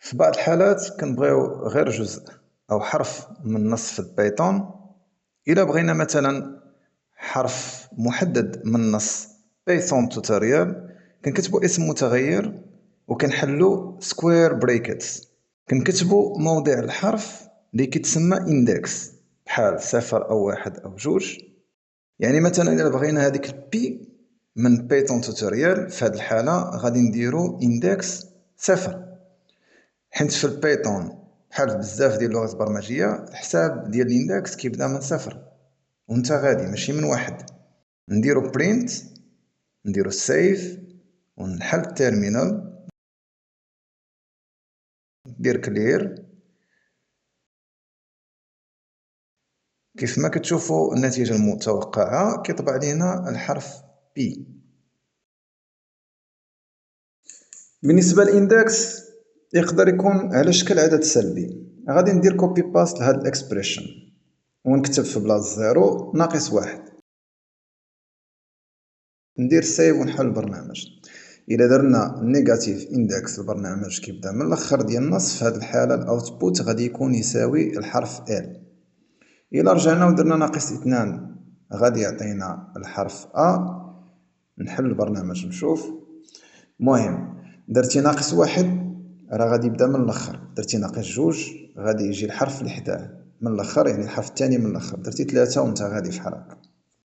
في بعض الحالات كنبغيو غير جزء أو حرف من النص في البايثون. إلا بغينا مثلا حرف محدد من النص بايثون توتوريال، كنكتبو اسم متغير وكنحلو سكوير بريكتس، كنكتبو موضع الحرف اللي كيتسمى اندكس بحال 0 أو 1 أو 2. يعني مثلا إلا بغينا هذيك البي من بايثون توتوريال، في هذه الحالة غادي نديرو اندكس 0، حيت في البايثون بحال بزاف ديال اللغات البرمجية الحساب ديال الاندكس كيبدا من 0 وانت غادي ماشي من 1. نديرو برينت، نديرو سيف ونحل التيرمينال، ندير كلير. كيف ما كتشوفوا النتيجة المتوقعة كيطبع لينا الحرف بي. بالنسبة للاندكس يقدر يكون على شكل عدد سلبي. غادي ندير كوبي باست لهاد الاكسبريشن ونكتب في بلاصة 0 ناقص 1، ندير سيف ونحل البرنامج. إلا درنا نيجاتيف اندكس البرنامج كيبدا من الاخر ديال النص، في هذه الحالة الاوتبوت غادي يكون يساوي الحرف ال. إلا رجعنا ودرنا ناقص 2 غادي يعطينا الحرف أ. نحل البرنامج نشوف. مهم درتي ناقص 1 راه غادي يبدا من الاخر، درتي ناقص 2 غادي يجي الحرف اللي حداه من الاخر، يعني الحرف الثاني من الاخر، درتي 3 وانت غادي في حراك.